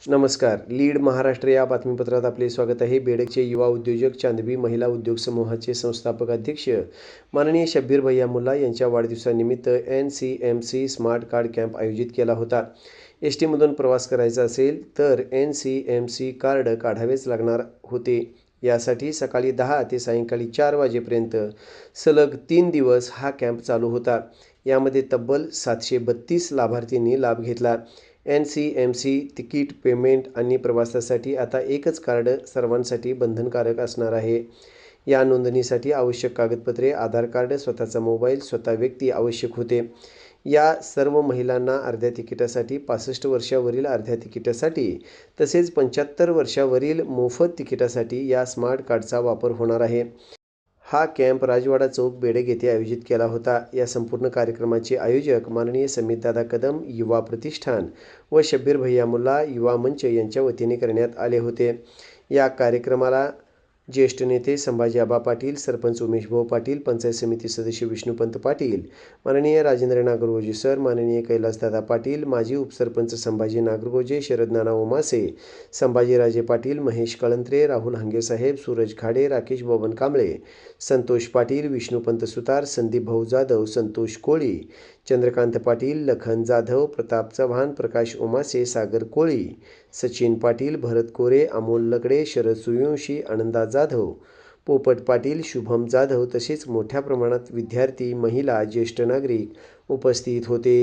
नमस्कार. लीड महाराष्ट्र या बातमीपत्रात आपले स्वागत आहे. बेडगचे युवा उद्योजक, चांदबी महिला उद्योग समूहाचे संस्थापक अध्यक्ष माननीय शब्बीर भैया मुल्ला यांच्या वाढदिवसानिमित्त NCMC स्मार्ट कार्ड कॅम्प आयोजित केला होता. STमधून प्रवास करायचा असेल तर NCMC कार्ड काढावेच लागणार होते. यासाठी सकाळी 10 ते सायंकाळी 4 वाजेपर्यंत सलग 3 दिवस हा कॅम्प चालू होता. यामध्ये तब्बल 732 लाभार्थींनी लाभ घेतला. NCMC तिकीट पेमेंट आणि प्रवासासाठी आता एकच कार्ड सर्वांसाठी बंधनकारक असणार आहे. या नोंदणीसाठी आवश्यक कागदपत्रे, आधार कार्ड, स्वतःचा मोबाईल, स्वतः व्यक्ती आवश्यक होते. या सर्व महिलांना अर्ध्या तिकिटासाठी, 65 वर्षावरील अर्ध्या तिकिटासाठी तसेच 75 वर्षावरील मोफत तिकिटासाठी या स्मार्ट कार्डचा वापर होणार आहे. हा कॅम्प राजवाडा चौक, बेडग येथे आयोजित केला होता. या संपूर्ण कार्यक्रमाचे आयोजक माननीय समितदादा कदम युवा प्रतिष्ठान व शब्बीर भैया मुल्ला युवा मंच यांच्या वतीने करण्यात आले होते. या कार्यक्रमाला ज्येष्ठ नेते संभाजी आबा पाटील, सरपंच उमेशभाऊ पाटील, पंचायत समिती सदस्य विष्णुपंत पाटील, माननीय राजेंद्र नागरगोजे सर, माननीय कैलासदादा पाटील, माजी उपसरपंच संभाजी नागरगोजे, शरद नाना उमासे, संभाजीराजे पाटील, महेश कळंत्रे, राहुल हंगेसाहेब, सूरज खाडे, राकेश बबन कांबळे, संतोष पाटील, विष्णुपंत सुतार, संदीप भाऊ जाधव, संतोष कोळी, चंद्रकांत पाटील, लखन जाधव, प्रताप चव्हाण, प्रकाश उमासे, सागर कोळी, सचिन पाटील, भरत कोरे, अमोल लकडे, शरद सूर्यवंशी, आनंदा जाधव, पोपट पाटील, शुभम जाधव तसेच मोठ्या प्रमाणात विद्यार्थी, महिला, ज्येष्ठ नागरिक उपस्थित होते.